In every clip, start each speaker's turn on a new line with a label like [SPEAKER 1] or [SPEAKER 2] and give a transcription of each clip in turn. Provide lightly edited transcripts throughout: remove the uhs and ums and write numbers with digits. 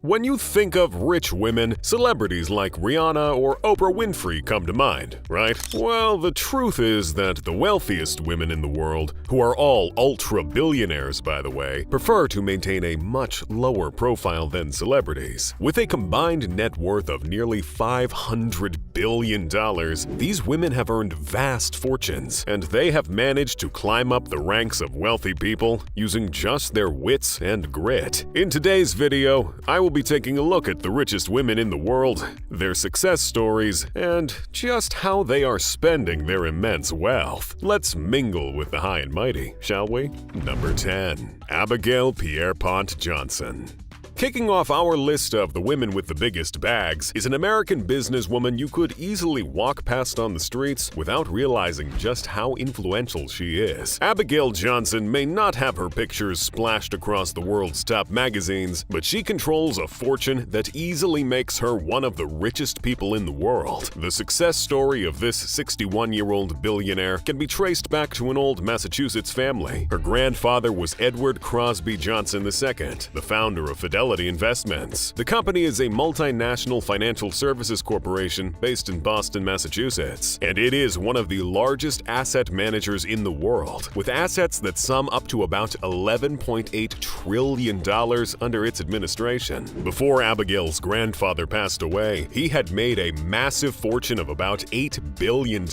[SPEAKER 1] When you think of rich women, celebrities like Rihanna or Oprah Winfrey come to mind, right? Well, the truth is that the wealthiest women in the world, who are all ultra-billionaires by the way, prefer to maintain a much lower profile than celebrities. With a combined net worth of nearly $500 billion, these women have earned vast fortunes, and they have managed to climb up the ranks of wealthy people using just their wits and grit. In today's video, I will be taking a look at the richest women in the world, their success stories, and just how they are spending their immense wealth. Let's mingle with the high and mighty, shall we? Number 10. Abigail Pierpont Johnson. Kicking off our list of the women with the biggest bags is an American businesswoman you could easily walk past on the streets without realizing just how influential she is. Abigail Johnson may not have her pictures splashed across the world's top magazines, but she controls a fortune that easily makes her one of the richest people in the world. The success story of this 61-year-old billionaire can be traced back to an old Massachusetts family. Her grandfather was Edward Crosby Johnson II, the founder of Fidelity Investments. The company is a multinational financial services corporation based in Boston, Massachusetts, and it is one of the largest asset managers in the world, with assets that sum up to about $11.8 trillion under its administration. Before Abigail's grandfather passed away, he had made a massive fortune of about $8 billion,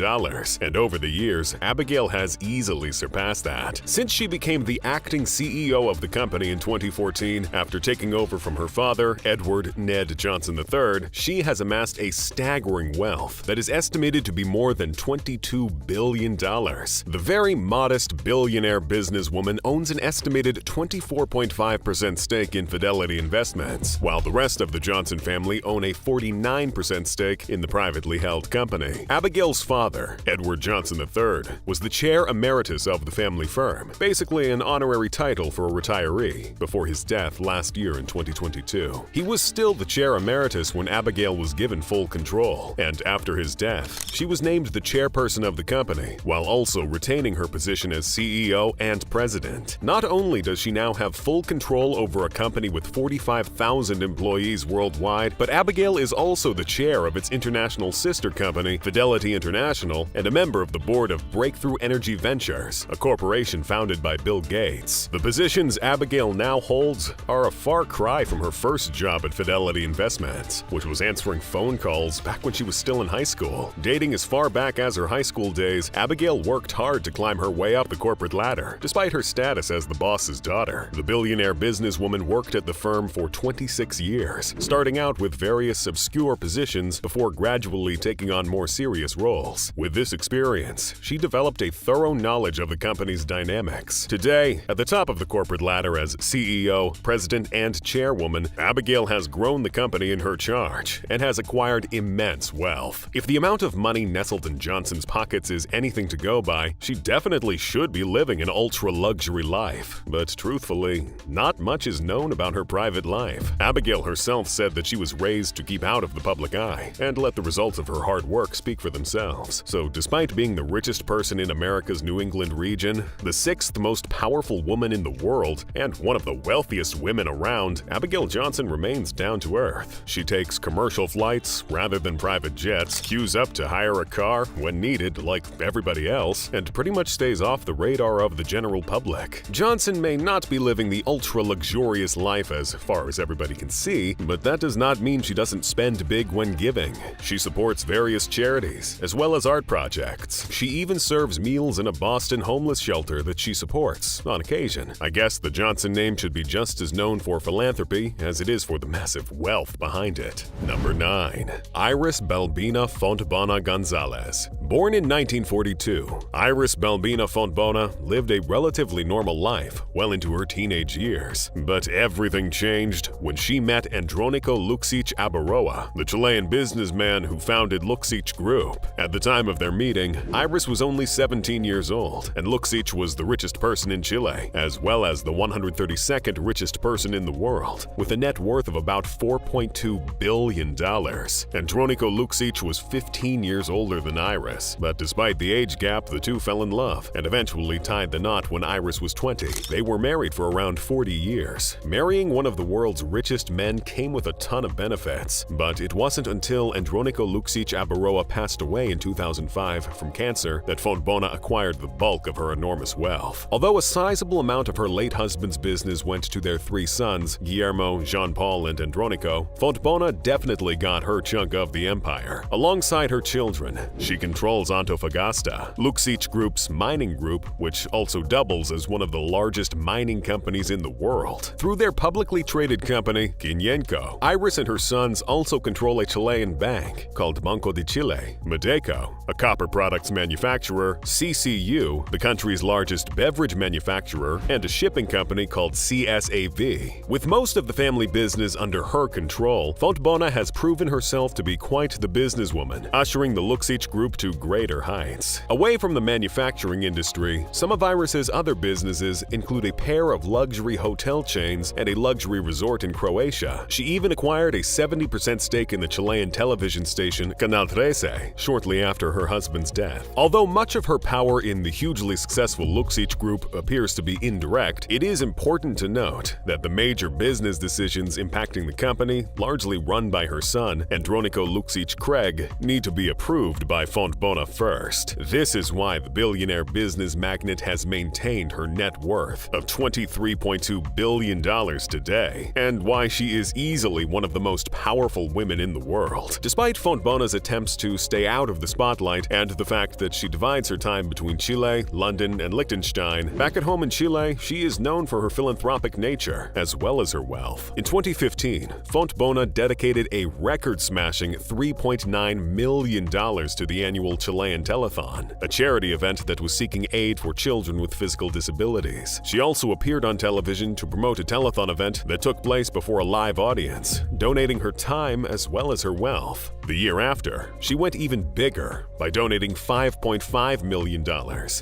[SPEAKER 1] and over the years, Abigail has easily surpassed that. Since she became the acting CEO of the company in 2014 after taking over from her father, Edward Ned Johnson III, she has amassed a staggering wealth that is estimated to be more than $22 billion. The very modest billionaire businesswoman owns an estimated 24.5% stake in Fidelity Investments, while the rest of the Johnson family own a 49% stake in the privately held company. Abigail's father, Edward Johnson III, was the chair emeritus of the family firm, basically an honorary title for a retiree, before his death last year in 2022. He was still the chair emeritus when Abigail was given full control, and after his death, she was named the chairperson of the company, while also retaining her position as CEO and president. Not only does she now have full control over a company with 45,000 employees worldwide, but Abigail is also the chair of its international sister company, Fidelity International, and a member of the board of Breakthrough Energy Ventures, a corporation founded by Bill Gates. The positions Abigail now holds are a far cry from her first job at Fidelity Investments, which was answering phone calls back when she was still in high school. Dating as far back as her high school days, Abigail worked hard to climb her way up the corporate ladder, despite her status as the boss's daughter. The billionaire businesswoman worked at the firm for 26 years, starting out with various obscure positions before gradually taking on more serious roles. With this experience, she developed a thorough knowledge of the company's dynamics. Today, at the top of the corporate ladder as CEO, president, and chairwoman, Abigail has grown the company in her charge and has acquired immense wealth. If the amount of money nestled in Johnson's pockets is anything to go by, she definitely should be living an ultra-luxury life. But truthfully, not much is known about her private life. Abigail herself said that she was raised to keep out of the public eye and let the results of her hard work speak for themselves. So despite being the richest person in America's New England region, the sixth most powerful woman in the world, and one of the wealthiest women around, Abigail Johnson remains down to earth. She takes commercial flights rather than private jets, queues up to hire a car when needed like everybody else, and pretty much stays off the radar of the general public. Johnson may not be living the ultra-luxurious life as far as everybody can see, but that does not mean she doesn't spend big when giving. She supports various charities, as well as art projects. She even serves meals in a Boston homeless shelter that she supports on occasion. I guess the Johnson name should be just as known for philanthropy as it is for the massive wealth behind it. Number 9. Iris Balbina Fontbona Gonzalez. Born in 1942, Iris Balbina Fontbona lived a relatively normal life well into her teenage years. But everything changed when she met Andronico Luksic Abaroa, the Chilean businessman who founded Luksic Group. At the time of their meeting, Iris was only 17 years old, and Luksic was the richest person in Chile, as well as the 132nd richest person in the world, with a net worth of about $4.2 billion. Andronico Luksic was 15 years older than Iris, Iris, but despite the age gap, the two fell in love and eventually tied the knot when Iris was 20. They were married for around 40 years. Marrying one of the world's richest men came with a ton of benefits, but it wasn't until Andronico Luksic Abaroa passed away in 2005 from cancer that Fontbona acquired the bulk of her enormous wealth. Although a sizable amount of her late husband's business went to their three sons, Guillermo, Jean-Paul, and Andronico, Fontbona definitely got her chunk of the empire. Alongside her children, she controls Antofagasta, Luksic Group's mining group, which also doubles as one of the largest mining companies in the world. Through their publicly traded company, Quinienco, Iris and her sons also control a Chilean bank called Banco de Chile, Medeco, a copper products manufacturer, CCU, the country's largest beverage manufacturer, and a shipping company called CSAV. With most of the family business under her control, Fontbona has proven herself to be quite the businesswoman, ushering the Luksic Group to greater heights. Away from the manufacturing industry, some of Iris's other businesses include a pair of luxury hotel chains and a luxury resort in Croatia. She even acquired a 70% stake in the Chilean television station Canal 13 shortly after her husband's death. Although much of her power in the hugely successful Luksic Group appears to be indirect, it is important to note that the major business decisions impacting the company, largely run by her son, Andronico Luksic Craig, need to be approved by Fontbona first. This is why the billionaire business magnate has maintained her net worth of $23.2 billion today, and why she is easily one of the most powerful women in the world. Despite Fontbona's attempts to stay out of the spotlight and the fact that she divides her time between Chile, London, and Liechtenstein, back at home in Chile, she is known for her philanthropic nature as well as her wealth. In 2015, Fontbona dedicated a record-smashing $3.9 million to the annual Chilean Telethon, a charity event that was seeking aid for children with physical disabilities. She also appeared on television to promote a telethon event that took place before a live audience, donating her time as well as her wealth. The year after, she went even bigger by donating $5.5 million.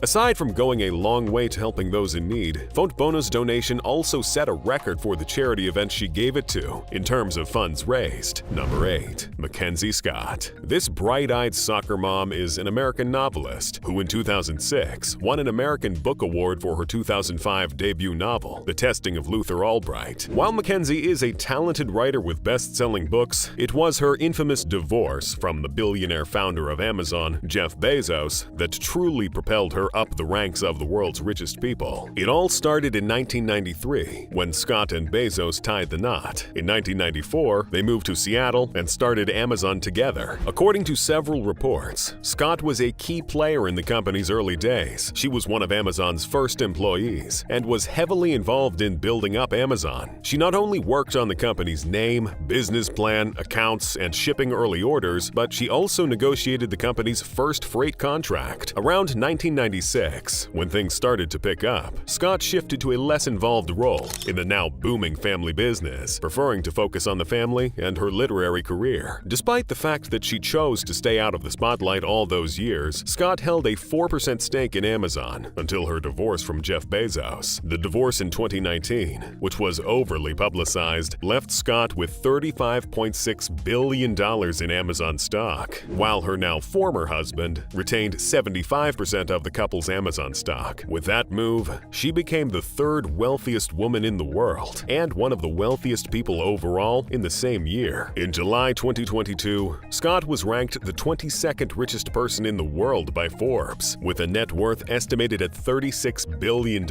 [SPEAKER 1] Aside from going a long way to helping those in need, Fontbona's donation also set a record for the charity event she gave it to in terms of funds raised. Number 8. Mackenzie Scott. This bright-eyed soccer mom is an American novelist who in 2006 won an American Book Award for her 2005 debut novel, The Testing of Luther Albright. While Mackenzie is a talented writer with best-selling books, it was her infamous divorce from the billionaire founder of Amazon, Jeff Bezos, that truly propelled her up the ranks of the world's richest people. It all started in 1993, when Scott and Bezos tied the knot. In 1994, they moved to Seattle and started Amazon together. According to several reports, Scott was a key player in the company's early days. She was one of Amazon's first employees and was heavily involved in building up Amazon. She not only worked on the company's name, business plan, accounts, and shipping early orders, but she also negotiated the company's first freight contract. Around 1996, when things started to pick up, Scott shifted to a less involved role in the now booming family business, preferring to focus on the family and her literary career. Despite the fact that she chose to stay out of the spotlight all those years, Scott held a 4% stake in Amazon until her divorce from Jeff Bezos. The divorce in 2019, which was overly publicized, left Scott with $35.6 billion in Amazon stock, while her now former husband retained 75% of the couple's Amazon stock. With that move, she became the third wealthiest woman in the world and one of the wealthiest people overall in the same year. In July 2022, Scott was ranked the 22nd richest person in the world by Forbes, with a net worth estimated at $36 billion.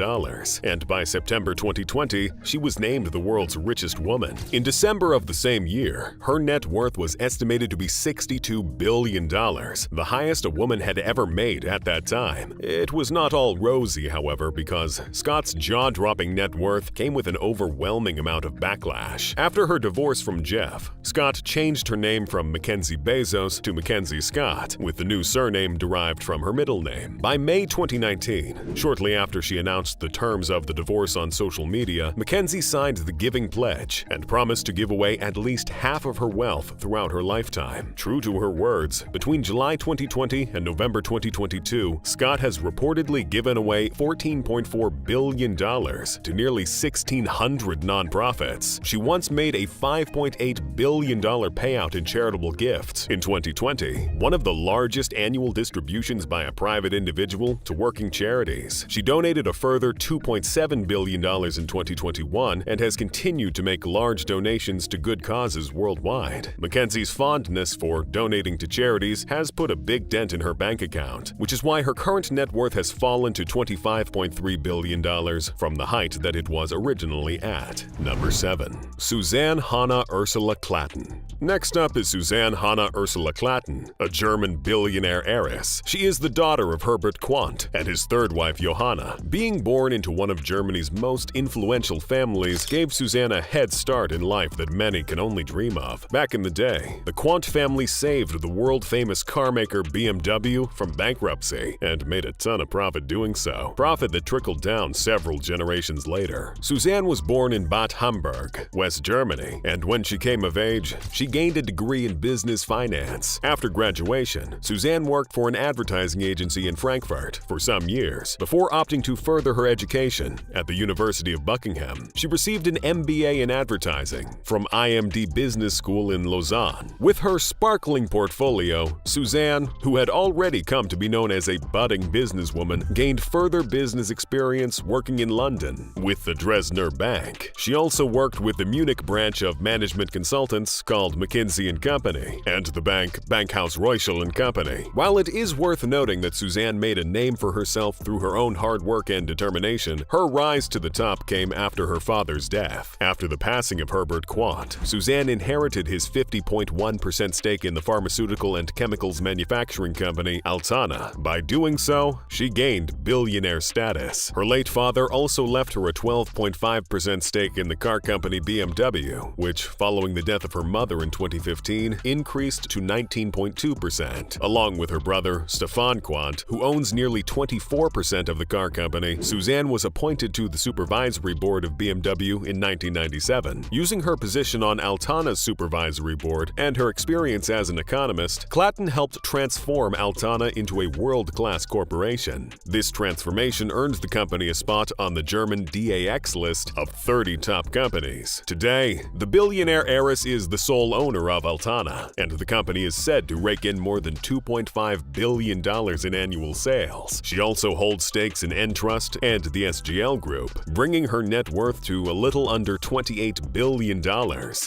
[SPEAKER 1] And by September 2020, she was named the world's richest woman. In December of the same year, her net worth was estimated to be $62 billion, the highest a woman had ever made at that time. It was not all rosy, however, because Scott's jaw-dropping net worth came with an overwhelming amount of backlash. After her divorce from Jeff, Scott changed her name from Mackenzie Bezos to Mackenzie Scott, with the new surname derived from her middle name. By May 2019, shortly after she announced the terms of the divorce on social media, Mackenzie signed the Giving Pledge and promised to give away at least half of her wealth throughout her lifetime. lifetime. True to her words, between July 2020 and November 2022, Scott has reportedly given away $14.4 billion to nearly 1,600 nonprofits. She once made a $5.8 billion payout in charitable gifts in 2020, one of the largest annual distributions by a private individual to working charities. She donated a further $2.7 billion in 2021 and has continued to make large donations to good causes worldwide. Mackenzie's fondness for donating to charities has put a big dent in her bank account, which is why her current net worth has fallen to $25.3 billion from the height that it was originally at. Number 7. Suzanne Hanna Ursula Klatten. Next up is Suzanne Hanna Ursula Klatten, a German billionaire heiress. She is the daughter of Herbert Quandt and his third wife Johanna. Being born into one of Germany's most influential families gave Suzanne a head start in life that many can only dream of. Back in the day, the Quandt family saved the world-famous car maker BMW from bankruptcy and made a ton of profit doing so, profit that trickled down several generations later. Suzanne was born in Bad Homburg, West Germany, and when she came of age, she gained a degree in business finance. After graduation, Suzanne worked for an advertising agency in Frankfurt for some years before opting to further her education at the University of Buckingham. She received an MBA in advertising from IMD Business School in Lausanne. With her sparkling portfolio, Suzanne, who had already come to be known as a budding businesswoman, gained further business experience working in London with the Dresdner Bank. She also worked with the Munich branch of management consultants called McKinsey & Company and the bank Bankhaus Reuschel & Company. While it is worth noting that Suzanne made a name for herself through her own hard work and determination, her rise to the top came after her father's death. After the passing of Herbert Quandt, Suzanne inherited his 50.1% stake in the pharmaceutical and chemicals manufacturing company Altana. By doing so, she gained billionaire status. Her late father also left her a 12.5% stake in the car company BMW, which, following the death of her mother in 2015, increased to 19.2%. Along with her brother, Stefan Quandt, who owns nearly 24% of the car company, Suzanne was appointed to the supervisory board of BMW in 1997. Using her position on Altana's supervisory board and her experience as an economist, Klatten helped transform Altana into a world-class corporation. This transformation earned the company a spot on the German DAX list of 30 top companies. Today, the billionaire heiress is the sole owner of Altana, and the company is said to rake in more than $2.5 billion in annual sales. She also holds stakes in Entrust and the SGL Group, bringing her net worth to a little under $28 billion.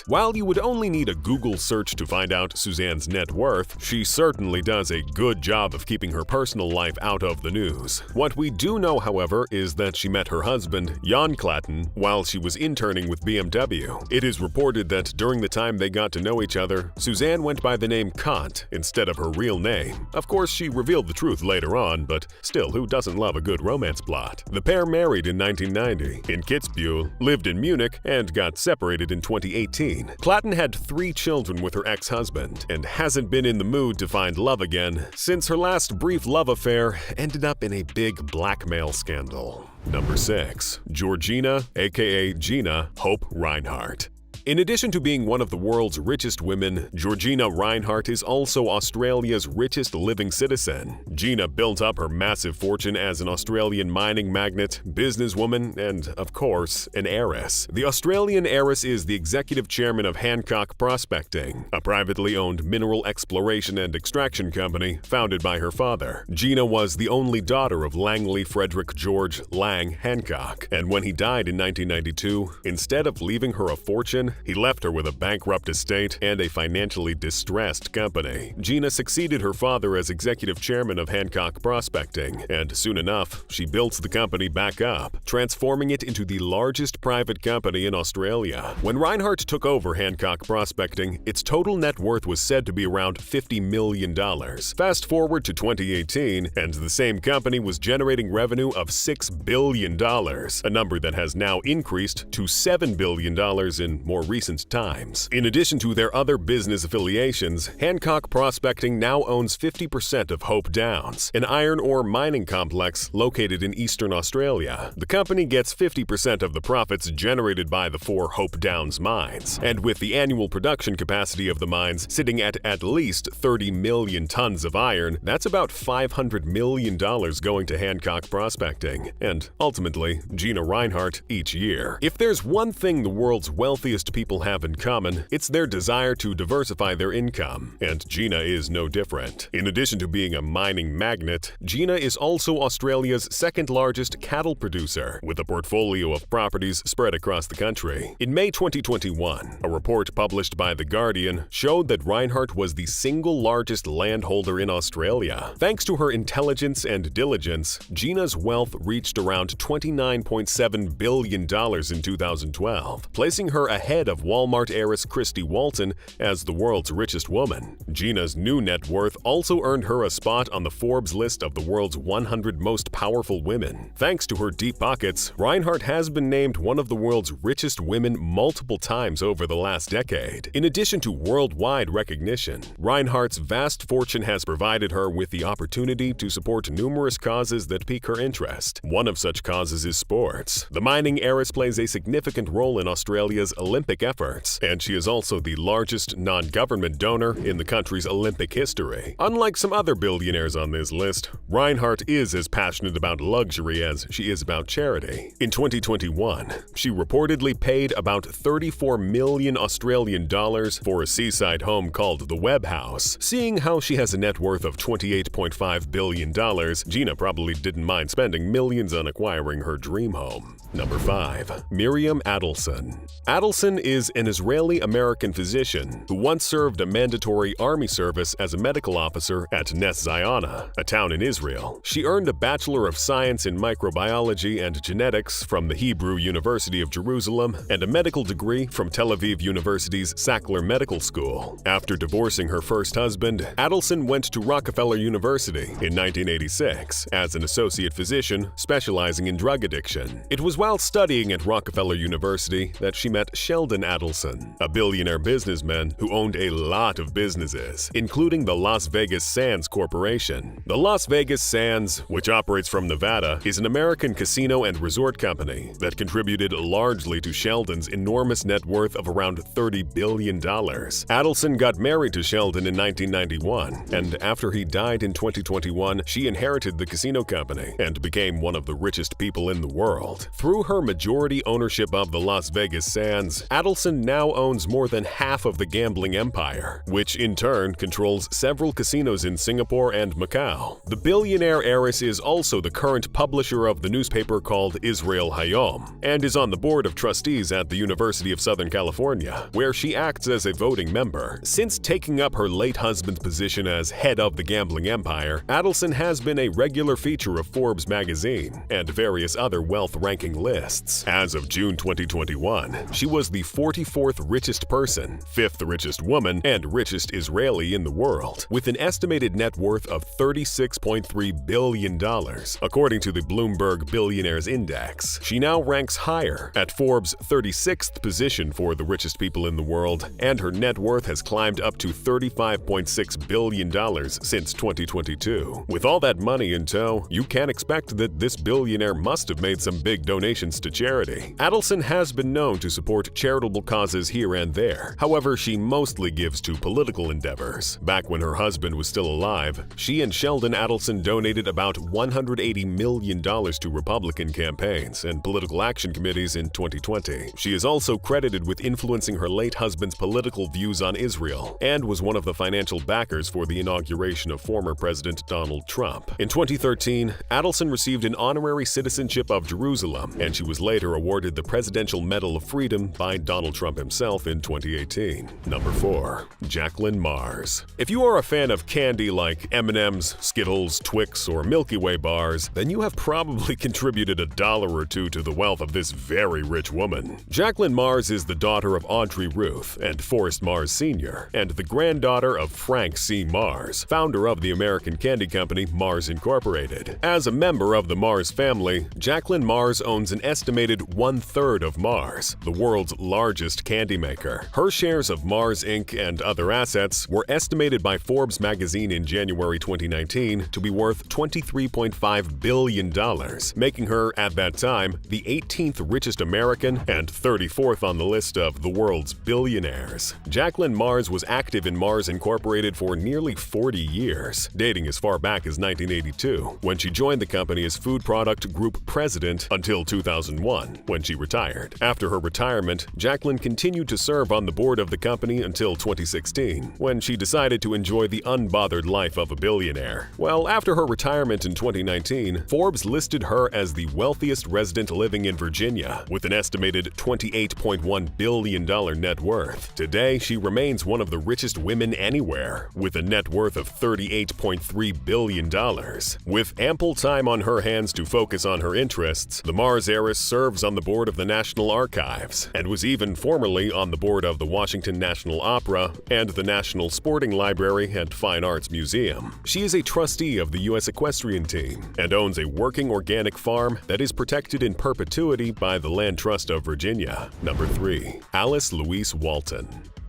[SPEAKER 1] While you would only need a Google search to find out Suzanne's net worth, she certainly does a good job of keeping her personal life out of the news. What we do know, however, is that she met her husband, Jan Klatten, while she was interning with BMW. It is reported that during the time they got to know each other, Suzanne went by the name Kant instead of her real name. Of course, she revealed the truth later on, but still, who doesn't love a good romance plot? The pair married in 1990 in Kitzbühel, lived in Munich, and got separated in 2018. Klatten had 3 children with her ex-husband and hasn't been in the mood to find love again since her last brief love affair ended up in a big blackmail scandal. Number 6. Georgina, aka Gina Hope Reinhardt. In addition to being one of the world's richest women, Georgina Reinhardt is also Australia's richest living citizen. Gina built up her massive fortune as an Australian mining magnate, businesswoman, and, of course, an heiress. The Australian heiress is the executive chairman of Hancock Prospecting, a privately owned mineral exploration and extraction company founded by her father. Gina was the only daughter of Langley Frederick George Lang Hancock, and when he died in 1992, instead of leaving her a fortune, he left her with a bankrupt estate and a financially distressed company. Gina succeeded her father as executive chairman of Hancock Prospecting, and soon enough, she built the company back up, transforming it into the largest private company in Australia. When Reinhardt took over Hancock Prospecting, its total net worth was said to be around $50 million. Fast forward to 2018, and the same company was generating revenue of $6 billion, a number that has now increased to $7 billion in more more recent times. In addition to their other business affiliations, Hancock Prospecting now owns 50% of Hope Downs, an iron ore mining complex located in eastern Australia. The company gets 50% of the profits generated by the 4 Hope Downs mines, and with the annual production capacity of the mines sitting at least 30 million tons of iron, that's about $500 million going to Hancock Prospecting, and ultimately, Gina Rinehart each year. If there's one thing the world's wealthiest people have in common, it's their desire to diversify their income, and Gina is no different. In addition to being a mining magnate, Gina is also Australia's second-largest cattle producer, with a portfolio of properties spread across the country. In May 2021, a report published by The Guardian showed that Rinehart was the single largest landholder in Australia. Thanks to her intelligence and diligence, Gina's wealth reached around $29.7 billion in 2012, placing her ahead of Walmart heiress Christy Walton as the world's richest woman. Gina's new net worth also earned her a spot on the Forbes list of the world's 100 most powerful women. Thanks to her deep pockets, Rinehart has been named one of the world's richest women multiple times over the last decade. In addition to worldwide recognition, Rinehart's vast fortune has provided her with the opportunity to support numerous causes that pique her interest. One of such causes is sports. The mining heiress plays a significant role in Australia's Olympic efforts, and she is also the largest non-government donor in the country's Olympic history. Unlike some other billionaires on this list, Rinehart is as passionate about luxury as she is about charity. In 2021, she reportedly paid about 34 million Australian dollars for a seaside home called the Webb House. Seeing how she has a net worth of $28.5 billion, Gina probably didn't mind spending millions on acquiring her dream home. Number 5. Miriam Adelson. Adelson is an Israeli-American physician who once served a mandatory army service as a medical officer at Nes Ziona, a town in Israel. She earned a Bachelor of Science in Microbiology and Genetics from the Hebrew University of Jerusalem and a medical degree from Tel Aviv University's Sackler Medical School. After divorcing her first husband, Adelson went to Rockefeller University in 1986 as an associate physician specializing in drug addiction. It was while studying at Rockefeller University that she met Sheldon Adelson, a billionaire businessman who owned a lot of businesses, including the Las Vegas Sands Corporation. The Las Vegas Sands, which operates from Nevada, is an American casino and resort company that contributed largely to Sheldon's enormous net worth of around $30 billion. Adelson got married to Sheldon in 1991, and after he died in 2021, she inherited the casino company and became one of the richest people in the world. Through her majority ownership of the Las Vegas Sands, Adelson now owns more than half of the gambling empire, which in turn controls several casinos in Singapore and Macau. The billionaire heiress is also the current publisher of the newspaper called Israel Hayom, and is on the board of trustees at the University of Southern California, where she acts as a voting member. Since taking up her late husband's position as head of the gambling empire, Adelson has been a regular feature of Forbes magazine and various other wealth-ranking lists. As of June 2021, she was the 44th richest person, 5th richest woman, and richest Israeli in the world, with an estimated net worth of $36.3 billion, according to the Bloomberg Billionaires Index. She now ranks higher, at Forbes' 36th position for the richest people in the world, and her net worth has climbed up to $35.6 billion since 2022. With all that money in tow, you can expect that this billionaire must have made some big donations to charity. Adelson has been known to support charitable causes here and there. However, she mostly gives to political endeavors. Back when her husband was still alive, she and Sheldon Adelson donated about $180 million to Republican campaigns and political action committees in 2020. She is also credited with influencing her late husband's political views on Israel and was one of the financial backers for the inauguration of former President Donald Trump. In 2013, Adelson received an honorary citizenship of Jerusalem, and she was later awarded the Presidential Medal of Freedom by Donald Trump himself in 2018. Number 4. Jacqueline Mars. If you are a fan of candy like M&M's, Skittles, Twix, or Milky Way bars, then you have probably contributed $1 or $2 to the wealth of this very rich woman. Jacqueline Mars is the daughter of Audrey Ruth and Forrest Mars Sr., and the granddaughter of Frank C. Mars, founder of the American candy company Mars Incorporated. As a member of the Mars family, Jacqueline Mars owns an estimated 1/3 of Mars, the world's largest candy maker. Her shares of Mars Inc. and other assets were estimated by Forbes magazine in January 2019 to be worth $23.5 billion, making her, at that time, the 18th richest American and 34th on the list of the world's billionaires. Jacqueline Mars was active in Mars Incorporated for nearly 40 years, dating as far back as 1982, when she joined the company as food product group president until 2001, when she retired. After her retirement, Jacqueline continued to serve on the board of the company until 2016, when she decided to enjoy the unbothered life of a billionaire. Well, after her retirement in 2019, Forbes listed her as the wealthiest resident living in Virginia, with an estimated $28.1 billion net worth. Today, she remains one of the richest women anywhere, with a net worth of $38.3 billion. With ample time on her hands to focus on her interests, the Mars heiress serves on the board of the National Archives and was even formerly on the board of the Washington National Opera and the National Sporting Library and Fine Arts Museum. She is a trustee of the U.S. Equestrian Team and owns a working organic farm that is protected in perpetuity by the Land Trust of Virginia. Number 3. Alice Louise Walton.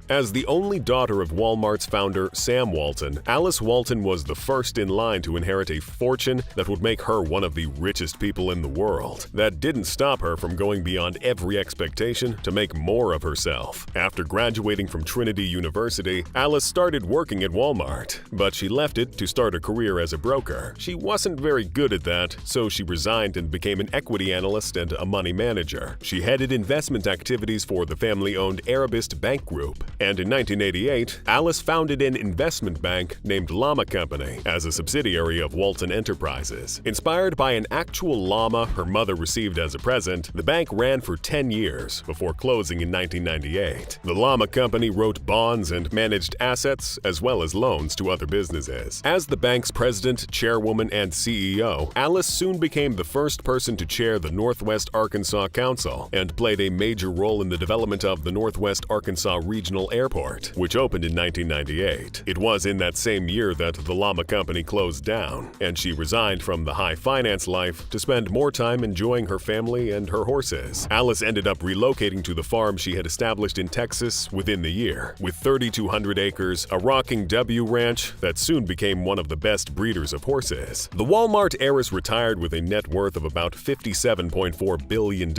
[SPEAKER 1] As the only daughter of Walmart's founder, Sam Walton, Alice Walton was the first in line to inherit a fortune that would make her one of the richest people in the world. That didn't stop her from going beyond every expectation to make more of herself. After graduating from Trinity University, Alice started working at Walmart, but she left it to start a career as a broker. She wasn't very good at that, so she resigned and became an equity analyst and a money manager. She headed investment activities for the family-owned Arabist Bank Group. And in 1988, Alice founded an investment bank named Llama Company as a subsidiary of Walton Enterprises. Inspired by an actual llama her mother received as a present, the bank ran for 10 years before closing in 1998. The Llama Company wrote bonds and managed assets as well as loans to other businesses. As the bank's president, chairwoman, and CEO, Alice soon became the first person to chair the Northwest Arkansas Council and played a major role in the development of the Northwest Arkansas Regional Airport, which opened in 1998. It was in that same year that the Llama Company closed down, and she resigned from the high finance life to spend more time enjoying her family and her horses. Alice ended up relocating to the farm she had established in Texas within the year, with 3,200 acres, a rocking W ranch that soon became one of the best breeders of horses. The Walmart heiress retired with a net worth of about $57.4 billion,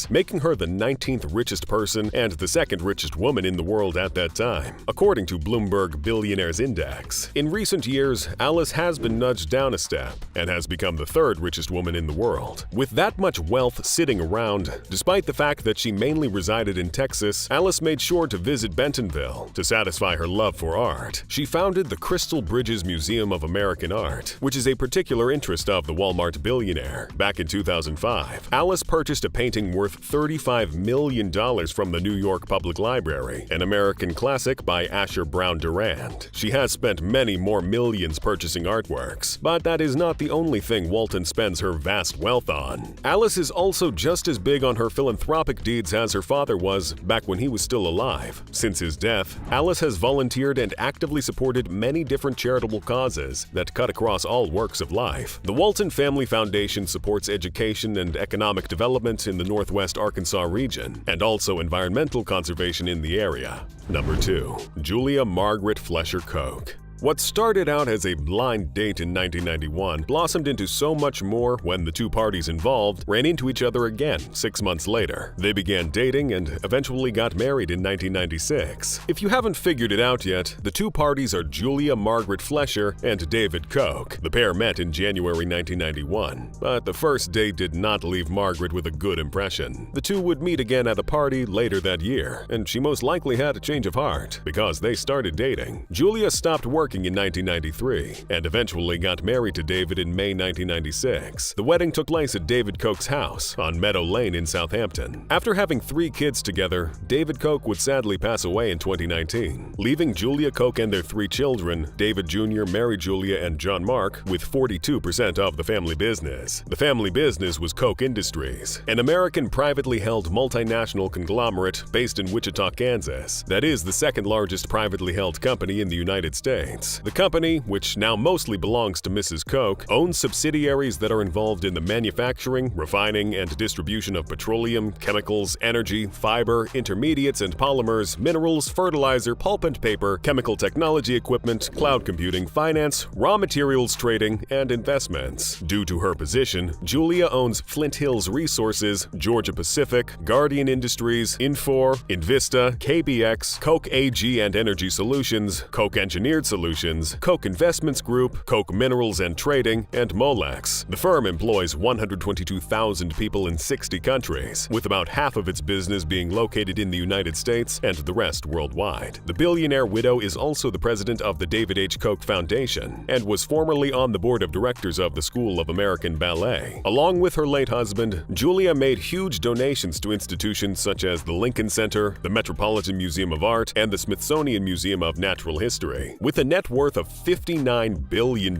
[SPEAKER 1] making her the 19th richest person and the second richest woman in the world at that time, according to Bloomberg Billionaires Index. In recent years, Alice has been nudged down a step and has become the third richest woman in the world. With that much wealth sitting around, despite the fact that she mainly resided in Texas, Alice made sure to visit Bentonville to satisfy her love for art. She founded the Crystal Bridges Museum of American Art, which is a particular interest of the Walmart billionaire. Back in 2005, Alice purchased a painting worth $35 million from the New York Public Library, an American classic by Asher Brown Durand. She has spent many more millions purchasing artworks, but that is not the only thing Walton spends her vast wealth on. Alice is also just as big on her philanthropic deeds as her father was back when he was still alive. Since his death, Alice has volunteered and actively supported many different charitable causes that cut across all walks of life. The Walton Family Foundation supports education and economic development in the Northwest Arkansas region, and also environmental conservation in the area. Number 2. Julia Margaret Flesher Koch. What started out as a blind date in 1991 blossomed into so much more when the two parties involved ran into each other again 6 months later. They began dating and eventually got married in 1996. If you haven't figured it out yet, the two parties are Julia Margaret Flesher and David Koch. The pair met in January 1991, but the first date did not leave Margaret with a good impression. The two would meet again at a party later that year, and she most likely had a change of heart because they started dating. Julia stopped working in 1993 and eventually got married to David in May 1996. The wedding took place at David Koch's house on Meadow Lane in Southampton. After having 3 kids together, David Koch would sadly pass away in 2019, leaving Julia Koch and their 3 children, David Jr., Mary Julia, and John Mark, with 42% of the family business. The family business was Koch Industries, an American privately held multinational conglomerate based in Wichita, Kansas, that is the second largest privately held company in the United States. decades. The company, which now mostly belongs to Mrs. Koch, owns subsidiaries that are involved in the manufacturing, refining, and distribution of petroleum, chemicals, energy, fiber, intermediates and polymers, minerals, fertilizer, pulp and paper, chemical technology equipment, cloud computing, finance, raw materials trading, and investments. Due to her position, Julia owns Flint Hills Resources, Georgia Pacific, Guardian Industries, Infor, Invista, KBX, Koch AG and Energy Solutions, Koch Engineered Solutions, Koch Investments Group, Koch Minerals and Trading, and Molex. The firm employs 122,000 people in 60 countries, with about half of its business being located in the United States and the rest worldwide. The billionaire widow is also the president of the David H. Koch Foundation and was formerly on the board of directors of the School of American Ballet. Along with her late husband, Julia made huge donations to institutions such as the Lincoln Center, the Metropolitan Museum of Art, and the Smithsonian Museum of Natural History. With a net worth of $59 billion,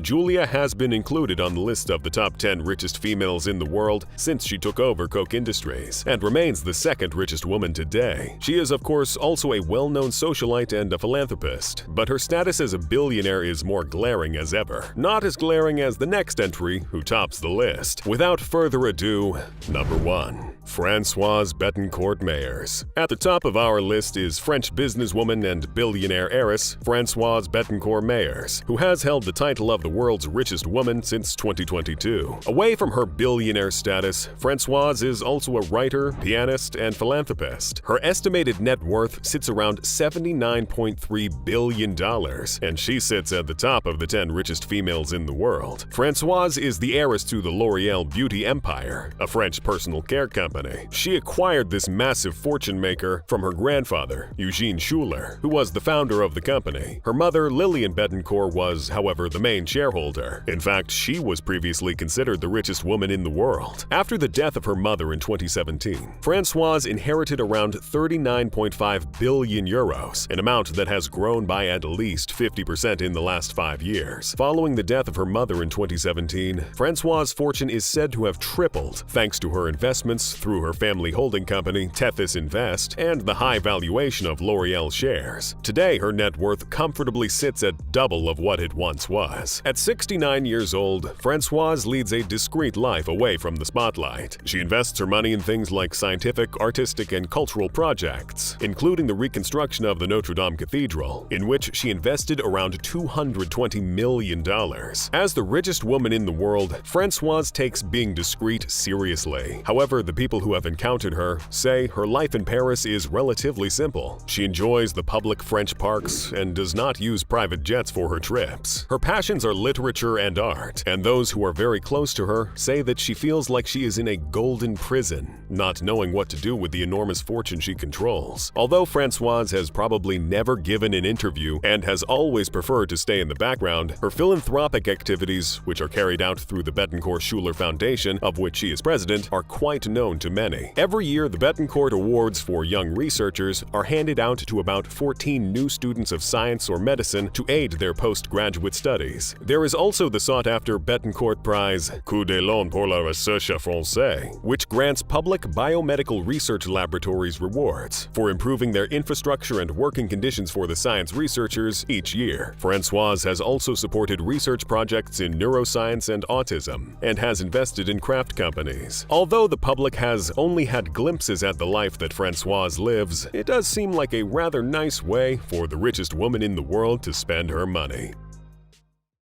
[SPEAKER 1] Julia has been included on the list of the top 10 richest females in the world since she took over Koch Industries, and remains the second richest woman today. She is, of course, also a well-known socialite and a philanthropist, but her status as a billionaire is more glaring as ever. Not as glaring as the next entry, who tops the list. Without further ado, number 1. Françoise Bettencourt-Meyers. At the top of our list is French businesswoman and billionaire heiress Françoise Bettencourt-Meyers, who has held the title of the world's richest woman since 2022. Away from her billionaire status, Françoise is also a writer, pianist, and philanthropist. Her estimated net worth sits around $79.3 billion, and she sits at the top of the 10 richest females in the world. Françoise is the heiress to the L'Oréal beauty empire, a French personal care company. She acquired this massive fortune maker from her grandfather, Eugene Schuler, who was the founder of the company. Her mother, Lillian Bettencourt, was, however, the main shareholder. In fact, she was previously considered the richest woman in the world. After the death of her mother in 2017, Françoise inherited around 39.5 billion euros, an amount that has grown by at least 50% in the last 5 years. Following the death of her mother in 2017, Françoise's fortune is said to have tripled thanks to her investments through her family holding company, Tethys Invest, and the high valuation of L'Oréal shares. Today, her net worth comfortably sits at double of what it once was. At 69 years old, Françoise leads a discreet life away from the spotlight. She invests her money in things like scientific, artistic, and cultural projects, including the reconstruction of the Notre Dame Cathedral, in which she invested around $220 million. As the richest woman in the world, Françoise takes being discreet seriously. However, the people who have encountered her say her life in Paris is relatively simple. She enjoys the public French parks and does not use private jets for her trips. Her passions are literature and art, and those who are very close to her say that she feels like she is in a golden prison, not knowing what to do with the enormous fortune she controls. Although Françoise has probably never given an interview and has always preferred to stay in the background, her philanthropic activities, which are carried out through the Bettencourt-Schuler Foundation, of which she is president, are quite known to many. Every year, the Bettencourt Awards for Young Researchers are handed out to about 14 new students of science or medicine to aid their postgraduate studies. There is also the sought-after Bettencourt Prize, Coup d'élan pour la recherche française, which grants public biomedical research laboratories rewards for improving their infrastructure and working conditions for the science researchers each year. Françoise has also supported research projects in neuroscience and autism, and has invested in craft companies. Although the public has only had glimpses at the life that Françoise lives, it does seem like a rather nice way for the richest woman in the world to spend her money.